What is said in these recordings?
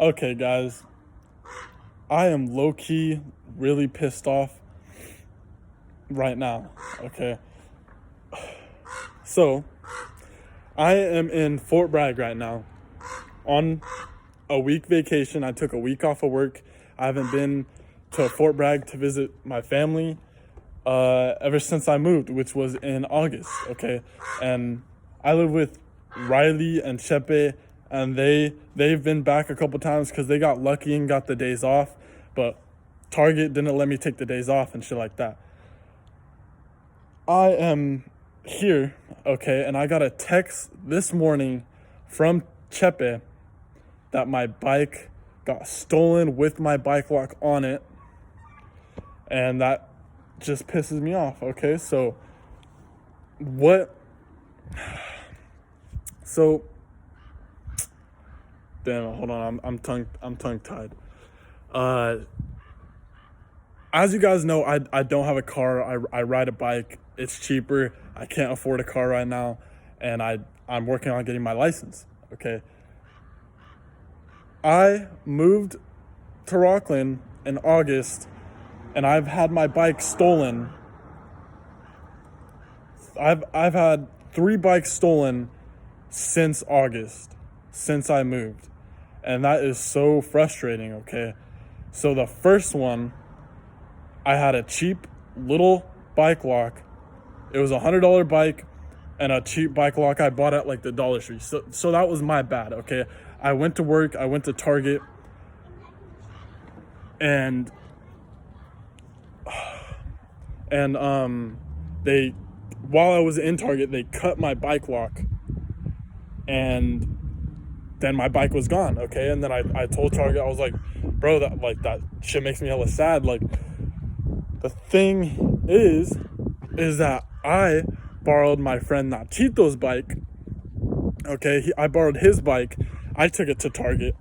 Okay, guys, I am low-key really pissed off right now. Okay, so I am in Fort Bragg right now on a week vacation. I took a week off of work. I haven't been to Fort Bragg to visit my family ever since I moved, which was in August. Okay, and I live with Riley and Chepe, and they've been back a couple times because they got lucky and got the days off, but Target didn't let me take the days off and shit like that. I am here, okay, and I got a text this morning from Chepe that my bike got stolen with my bike lock on it, and that just pisses me off. Okay, so what? So damn, hold on, I'm tongue tied. As you guys know, I don't have a car. I ride a bike. It's cheaper. I can't afford a car right now, and I'm working on getting my license. Okay. I moved to Rockland in August, and I've had my bike stolen. I've had 3 bikes stolen since August, since I moved, and that is so frustrating. Okay, so the first one, I had a cheap little bike lock. It was $100 bike and a cheap bike lock I bought at like the Dollar Tree. So that was my bad. Okay, I went to work. I went to Target, and they, while I was in Target, they cut my bike lock, and then my bike was gone. Okay, and then I told Target, I was like, bro, that shit makes me hella sad. Like, the thing is that I borrowed my friend Nachito's bike. Okay, I borrowed his bike. I took it to Target.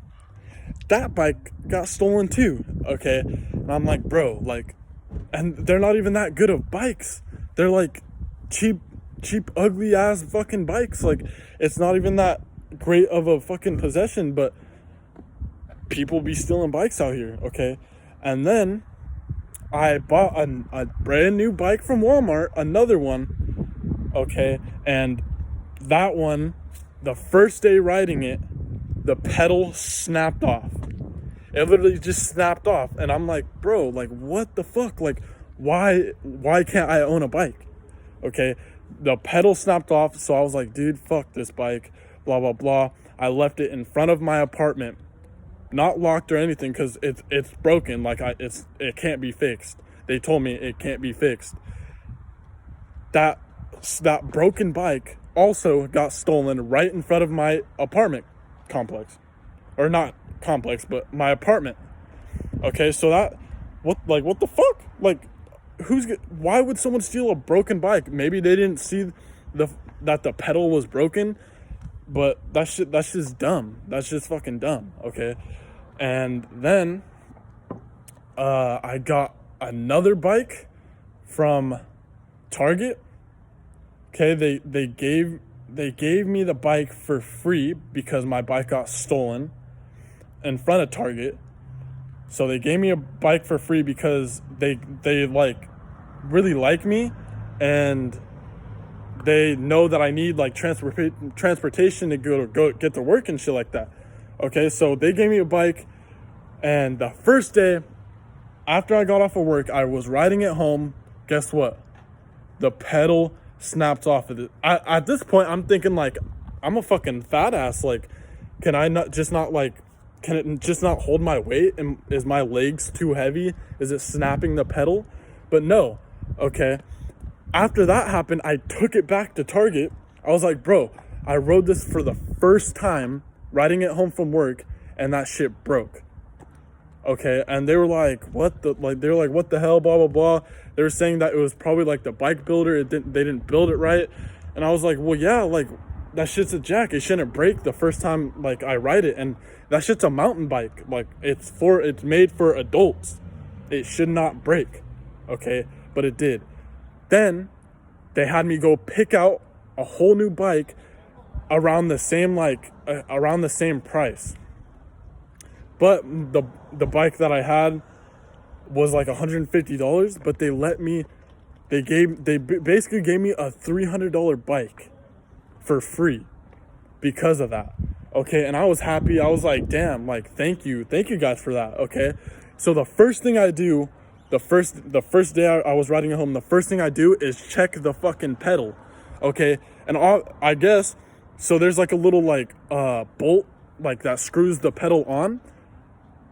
That bike got stolen too. Okay, and I'm like, bro, like, and they're not even that good of bikes. They're like cheap, ugly ass fucking bikes. Like, it's not even that great of a fucking possession, but people be stealing bikes out here. Okay, and then I bought a brand new bike from Walmart, another one, okay, and that one, the first day riding it, the pedal snapped off. It literally just snapped off, and I'm like, bro, like, what the fuck? Like, why can't I own a bike? Okay, the pedal snapped off, so I was like, dude, fuck this bike, blah, blah, blah. I left it in front of my apartment, not locked or anything, because it's broken. Like, it can't be fixed. They told me it can't be fixed. That broken bike also got stolen right in front of my apartment complex, or not complex, but my apartment. Okay, so what the fuck? Like, why would someone steal a broken bike? Maybe they didn't see that the pedal was broken, but that's just dumb. That's just fucking dumb. Okay. And then I got another bike from Target. Okay, they gave me the bike for free because my bike got stolen in front of Target. So they gave me a bike for free because they like really like me, and they know that I need like transportation to go get to work and shit like that. Okay, so they gave me a bike, and the first day after I got off of work, I was riding it home. Guess what? The pedal snapped off of it. At this point, I'm thinking, like, I'm a fucking fat ass. Like, can it just not hold my weight? And is my legs too heavy? Is it snapping the pedal? But no. Okay. After that happened, I took it back to Target. I was like, bro, I rode this for the first time, riding it home from work, and that shit broke. Okay, and they were like, what the hell, blah, blah, blah. They were saying that it was probably like the bike builder, they didn't build it right. And I was like, well, yeah, like, that shit's a jack. It shouldn't break the first time, like, I ride it. And that shit's a mountain bike. Like, it's made for adults. It should not break. Okay, but it did. Then they had me go pick out a whole new bike around the same price. But the bike that I had was like $150, but they basically gave me a $300 bike for free because of that. Okay, and I was happy. I was like, damn, like thank you guys for that. Okay, so the first thing I do, the first day I was riding home, the first thing I do is check the fucking pedal. Okay, and I guess so. There's like a little like bolt like that screws the pedal on.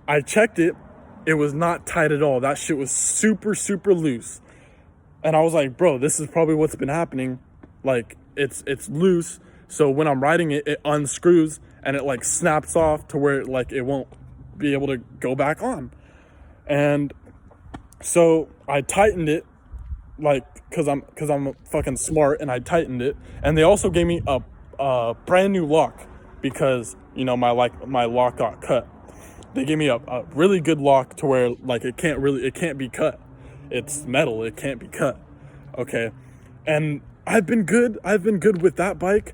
I checked it. It was not tight at all. That shit was super loose. And I was like, bro, this is probably what's been happening. Like it's loose. So when I'm riding it, it unscrews and it like snaps off to where like it won't be able to go back on. And so I tightened it, like cause I'm fucking smart, and I tightened it. And they also gave me a brand new lock because, you know, my lock got cut. They gave me a really good lock to where like it can't be cut. It's metal, it can't be cut. Okay. And I've been good with that bike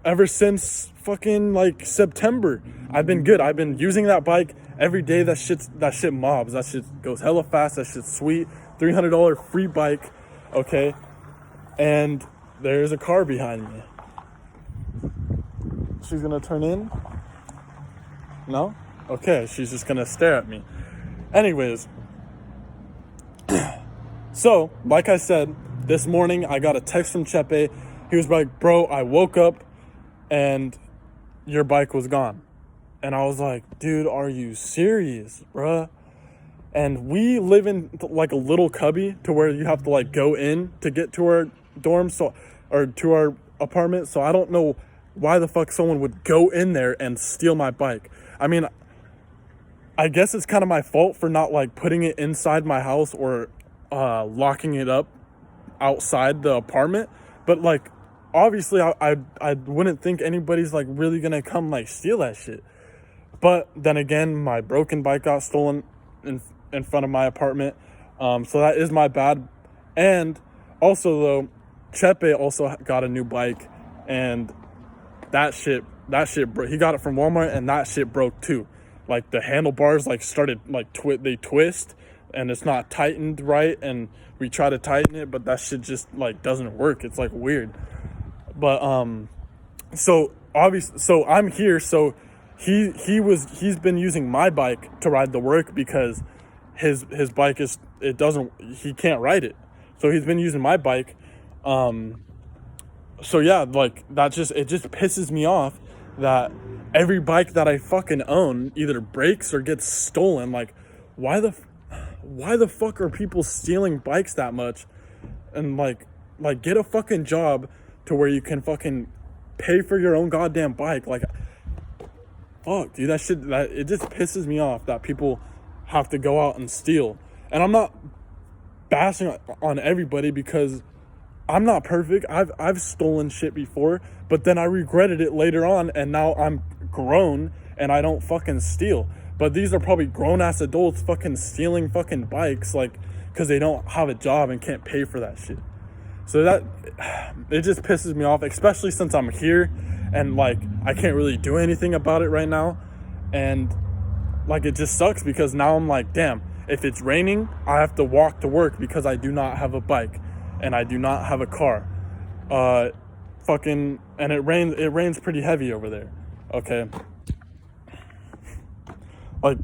ever since fucking like September. I've been good. I've been using that bike every day. That shit mobs. That shit goes hella fast. That shit's sweet. $300 free bike. Okay. And there's a car behind me. She's gonna turn in? No? Okay, she's just gonna stare at me. Anyways, so like I said, this morning I got a text from Chepe. He was like, bro, I woke up and your bike was gone. And I was like, dude, are you serious, bruh? And we live in like a little cubby to where you have to like go in to get to our dorm, or to our apartment. So I don't know why the fuck someone would go in there and steal my bike. I mean, I guess it's kind of my fault for not like putting it inside my house or locking it up outside the apartment. But like, obviously I wouldn't think anybody's like really gonna come like steal that shit. But then again, my broken bike got stolen in front of my apartment. So that is my bad. And also though, Chepe also got a new bike, and that shit he got it from Walmart, and that shit broke too. Like the handlebars like started like they twist, and it's not tightened right, and we try to tighten it, but that shit just like doesn't work. It's like weird. But so I'm here, so he's been using my bike to ride to work because his bike he can't ride it. So he's been using my bike. So yeah, like it just pisses me off that every bike that I fucking own either breaks or gets stolen. Like, why the fuck are people stealing bikes that much? And like get a fucking job to where you can fucking pay for your own goddamn bike. Like, fuck, dude, it just pisses me off that people have to go out and steal. And I'm not bashing on everybody because I'm not perfect. I've stolen shit before, but then I regretted it later on, and now I'm grown and I don't fucking steal. But these are probably grown-ass adults fucking stealing fucking bikes, like, because they don't have a job and can't pay for that shit. So that, it just pisses me off, especially since I'm here and, like, I can't really do anything about it right now. And, like, it just sucks because now I'm like, damn, if it's raining, I have to walk to work because I do not have a bike and I do not have a car. And it rains pretty heavy over there. Okay. Like,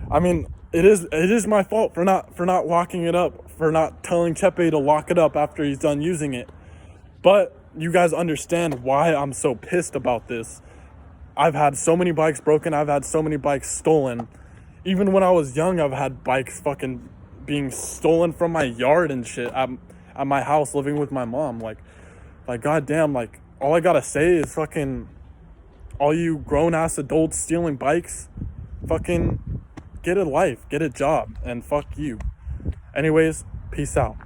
I mean, it is my fault for not locking it up, for not telling Chepe to lock it up after he's done using it. But you guys understand why I'm so pissed about this. I've had so many bikes broken. I've had so many bikes stolen. Even when I was young, I've had bikes fucking being stolen from my yard and shit at my house living with my mom. Like goddamn, like, all I gotta say is fucking all you grown-ass adults stealing bikes, fucking get a life, get a job, and fuck you. Anyways, peace out.